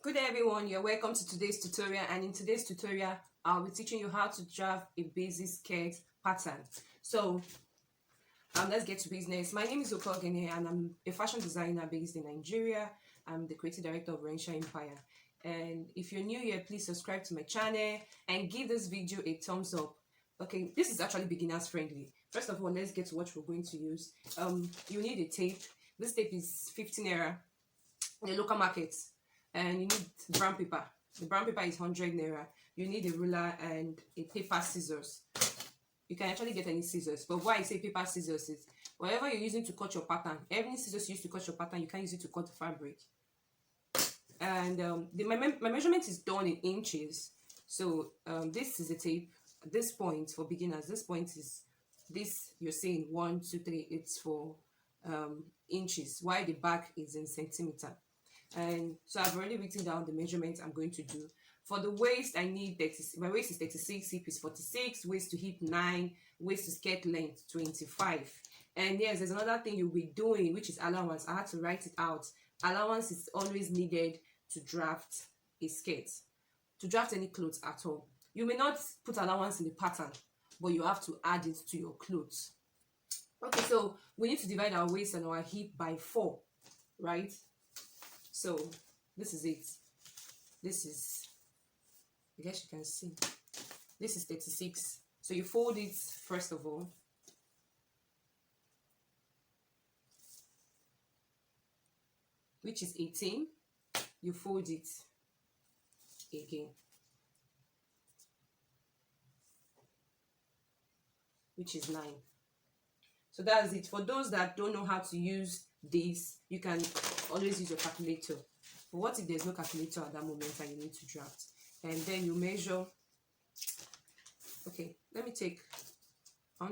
Good day everyone, you're welcome to today's tutorial, and in today's tutorial I'll be teaching you how to draft a basic skirt pattern. So let's get to business. My name is Okeoghene and I'm a fashion designer based in Nigeria. I'm the creative director of Rensha Empire, and if you're new here, please subscribe to my channel and give this video a thumbs up. Okay, this is actually beginners friendly. First of all, let's get to what we're going to use. You need a tape. This tape is 15 naira in the local market, and you need brown paper. The brown paper is 100 naira. You need a ruler and a paper scissors. You can actually get any scissors, but why I say paper scissors is whatever you're using to cut your pattern, any scissors you use to cut your pattern, you can use it to cut the fabric. And my measurement is done in inches. So this is a tape. This point for beginners, this point is this you're seeing 1 2 3, it's for inches, while the back is in centimeter. And so I've already written down the measurements I'm going to do. For the waist, I need 30. My waist is 36, hip is 46, waist to hip 9, waist to skirt length 25. And yes, there's another thing you'll be doing, which is allowance. I had to write it out. Allowance is always needed to draft a skirt, to draft any clothes at all. You may not put allowance in the pattern, but you have to add it to your clothes. Okay, so we need to divide our waist and our hip by 4, right? So this is it. This is, I guess you can see, this is 36. So you fold it first of all. Which is 18. You fold it again, which is 9. So that's it. For those that don't know how to use this, you can always use your calculator. But what if there's no calculator at that moment and you need to draft? And then you measure. Okay, I want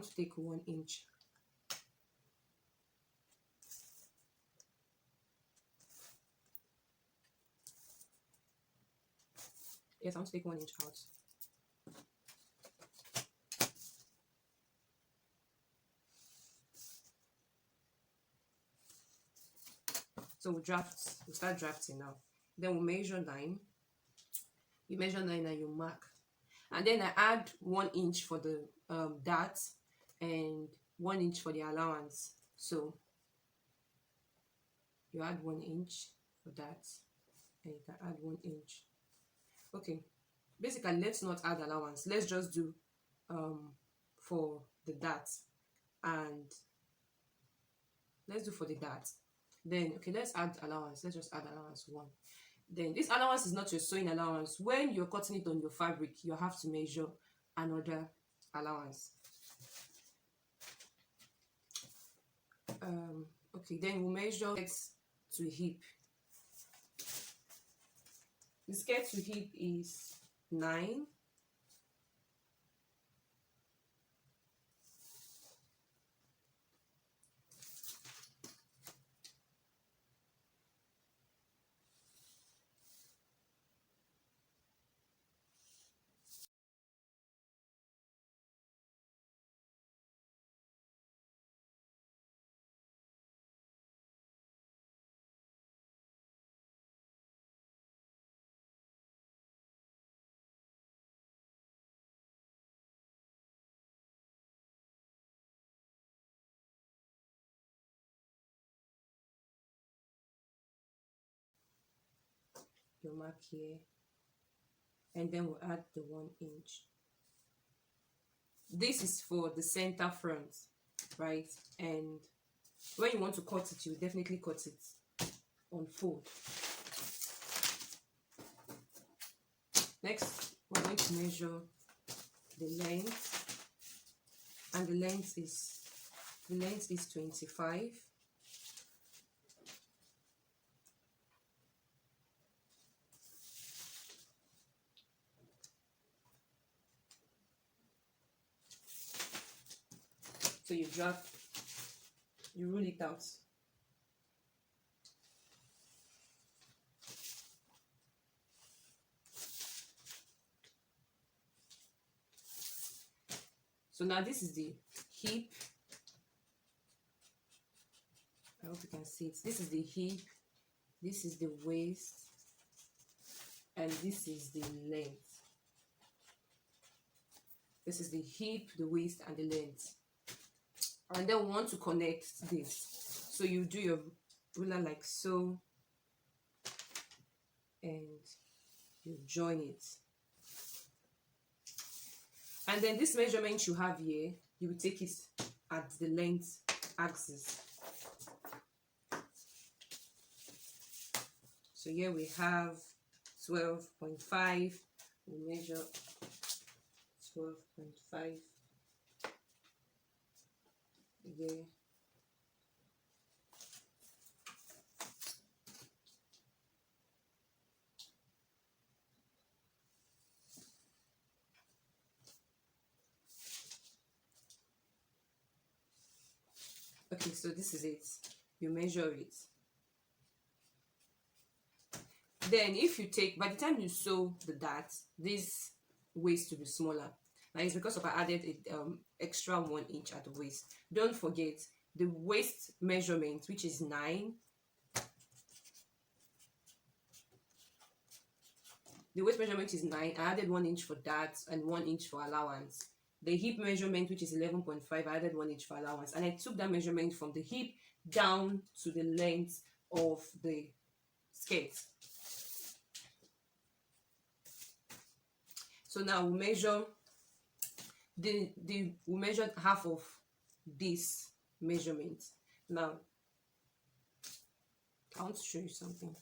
to take 1 inch. Yes, I want to take 1 inch out. So we'll start drafting now. Then we'll measure 9. You measure 9 and you mark. And then I add 1 inch for the dart and 1 inch for the allowance. So you add 1 inch for that, and you can add 1 inch. Okay, basically let's not add allowance. Let's just do for the dart, and let's do for the dart. Then okay, let's add allowance. Let's just add allowance 1. Then this allowance is not your sewing allowance. When you're cutting it on your fabric, you have to measure another allowance. Okay, then we'll measure skirt to hip. The skirt to hip is 9. You mark here, and then we'll add the 1 inch. This is for the center front, right? And when you want to cut it, you definitely cut it on fold. Next, we're going to measure the length, and the length is 25. So you roll it out. So now this is the hip. I hope you can see it. This is the hip. This is the waist. and this is the length. This is the hip, the waist, and the length. And then we want to connect this. So you do your ruler like so, and you join it. And then this measurement you have here, you will take it at the length axis. So here we have 12.5. We measure 12.5 here. Okay, so this is it. You measure it. Then if you take, by the time you sew the dart, this waist to be smaller. Now it's because of I added a extra 1 inch at the waist. Don't forget the waist measurement, which is 9. The waist measurement is 9. I added 1 inch for that and 1 inch for allowance. The hip measurement, which is 11.5, I added 1 inch for allowance. And I took that measurement from the hip down to the length of the skirt. So now we measure we measured half of this measurement. Now I want to show you something.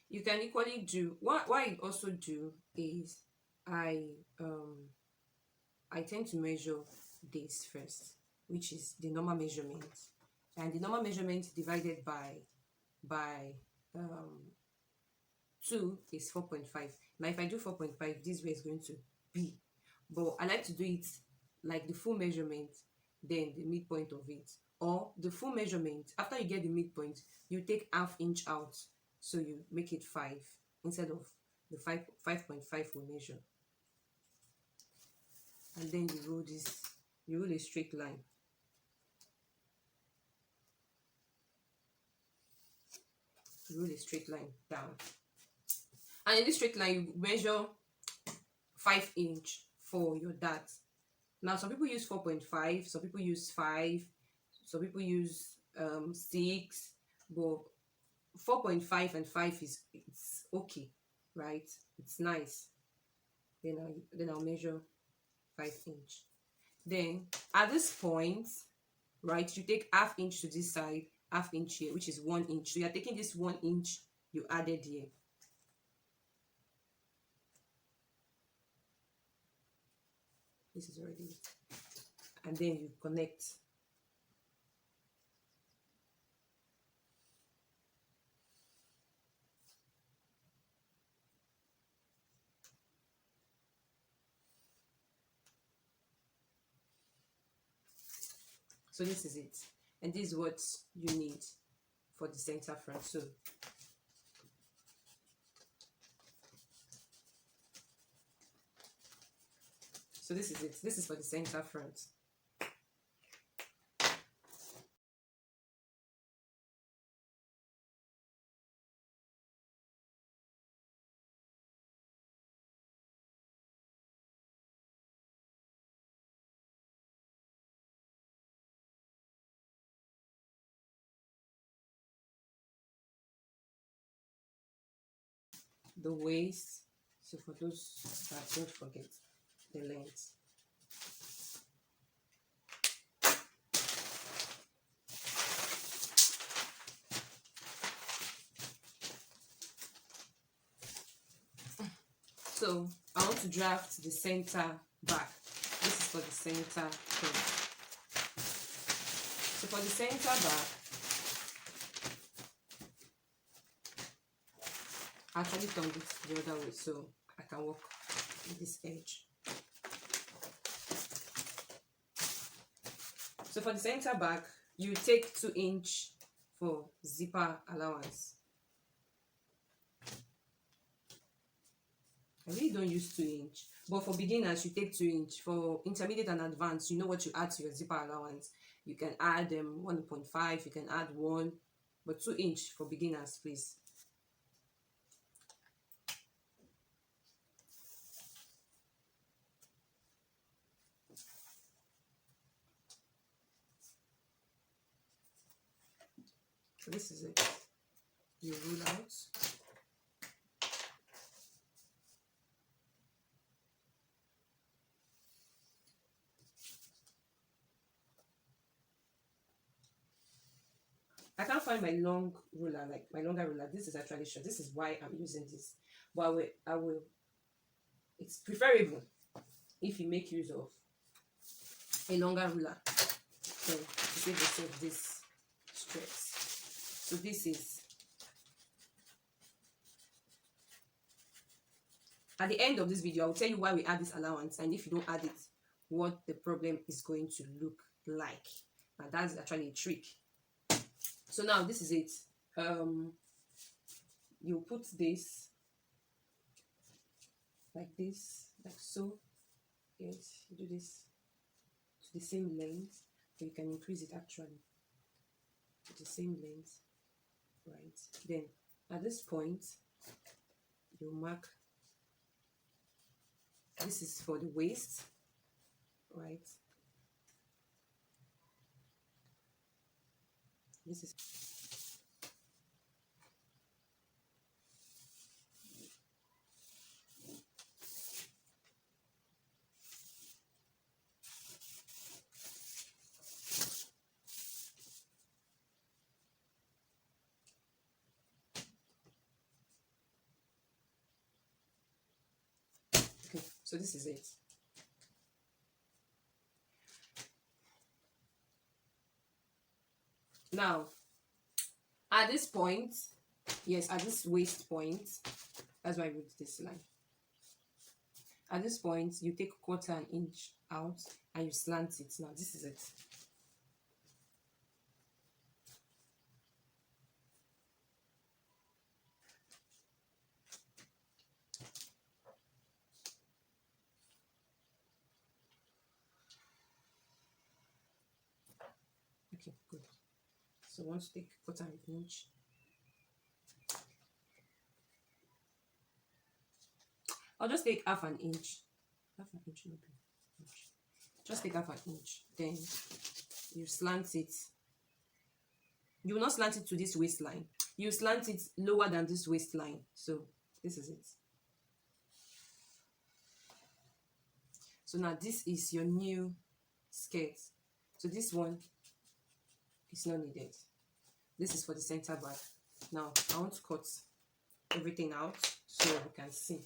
You can equally do what I also do is I tend to measure this first, which is the normal measurement, and the normal measurement divided by 2 is 4.5. Now if I do 4.5, this way is going to be, but I like to do it like the full measurement, then the midpoint of it, or the full measurement. After you get the midpoint, you take ½ inch out, so you make it 5 instead of the 5.5 we measure. And then you roll this, you roll a straight line. You roll a straight line down. And in this straight line, you measure 5 inch for your dart. Now, some people use 4.5, some people use 5, some people use 6, but 4.5 and 5 it's okay, right? It's nice. Then I'll measure 5 inch. Then at this point, right, you take ½ inch to this side, ½ inch here, which is 1 inch. So you're taking this 1 inch you added here. This is already, and then you connect. So this is it, and this is what you need for the center front. So this is it. This is for the center front. The waist. So for those that don't forget, the length. So I want to draft the center back. This is for the center front. So for the center back, I actually turned it the other way so I can work with this edge. So for the center back, you take 2 inch for zipper allowance. I really don't use 2 inch, but for beginners you take 2 inch. For intermediate and advanced, you know what you add to your zipper allowance. You can add 1.5, you can add 1, but 2 inch for beginners, please. So this is it. You rule out. I can't find my long ruler, like my longer ruler. This is actually short. This is why I'm using this. But I will. It's preferable if you make use of a longer ruler. So to save yourself this stress. So this is. At the end of this video, I will tell you why we add this allowance, and if you don't add it, what the problem is going to look like. And that's actually a trick. So now this is it. You put this like this, like so. Yes, you do this to the same length, but you can increase it actually to the same length, right? Then at this point, you mark. This is for the waist, right? This is okay. So this is it. Now, at this point, yes, at this waist point, that's why I wrote this line. At this point, you take 1/4 inch out and you slant it. Now, this is it. Okay, good. So once you take 1/4 inch, I'll just take 1/2 inch. 1/2 inch, no inch. Just take 1/2 inch. Then you slant it. You will not slant it to this waistline. You slant it lower than this waistline. So this is it. So now this is your new skirt. So this one is not needed. This is for the center back. Now I want to cut everything out so you can see.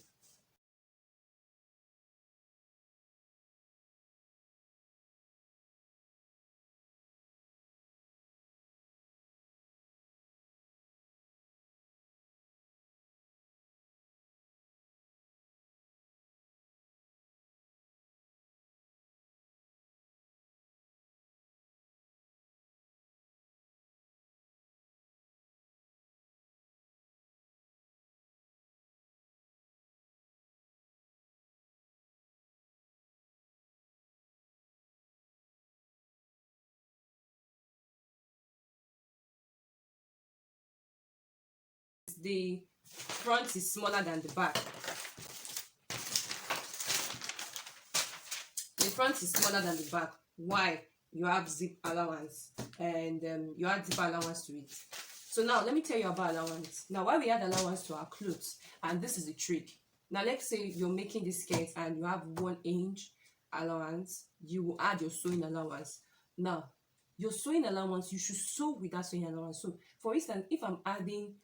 The front is smaller than the back. The front is smaller than the back. Why? You have zip allowance, and you add zip allowance to it. So now let me tell you about allowance. Now why we add allowance to our clothes, and this is the trick. Now let's say you're making this skirt and you have 1 inch allowance, you will add your sewing allowance. Now your sewing allowance, you should sew with that sewing allowance. So for instance, if I'm adding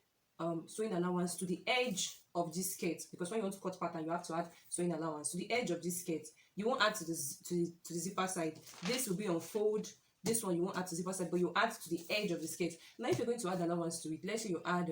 sewing allowance to the edge of this skirt, because when you want to cut pattern you have to add sewing allowance to the edge of this skirt. You won't add to the zipper side. This will be on fold. This one you won't add to zipper side, but you add to the edge of the skirt. Now if you're going to add allowance to it, let's say you add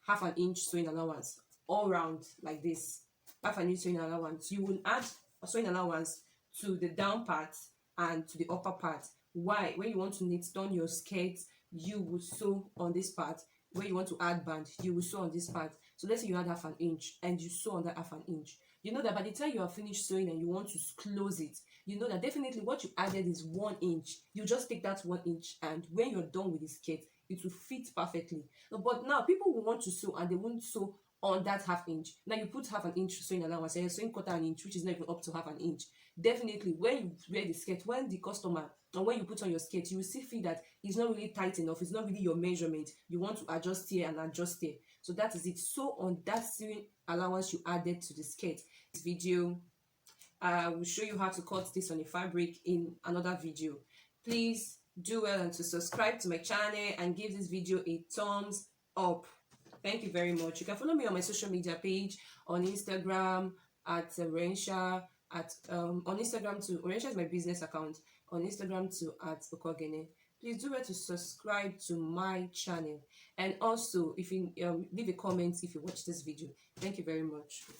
1/2 inch sewing allowance all round like this, 1/2 inch sewing allowance, you will add a sewing allowance to the down part and to the upper part. Why? When you want to knit down your skirt, you will sew on this part. When you want to add band, you will sew on this part. So let's say you had half an inch and you sew on that half an inch. You know that by the time you are finished sewing and you want to close it, you know that definitely what you added is 1 inch. You just take that 1 inch, and when you're done with the skirt, it will fit perfectly. But now people will want to sew and they won't sew on that half inch. Now you put half an inch sewing allowance and you're sewing 1/4 inch, which is not even up to half an inch. Definitely when you wear the skirt, when the customer, and when you put on your skirt, you will still feel that it's not really tight enough, it's not really your measurement. You want to adjust here and adjust here. So that is it. So on that sewing allowance you added to the skirt. This video, I will show you how to cut this on a fabric in another video. Please do well and to subscribe to my channel and give this video a thumbs up. Thank you very much. You can follow me on my social media page, on Instagram at Orensha, at on Instagram to Orensha is my business account, on Instagram to at Okeoghene. Please do well to subscribe to my channel, and also if you leave a comment if you watch this video. Thank you very much.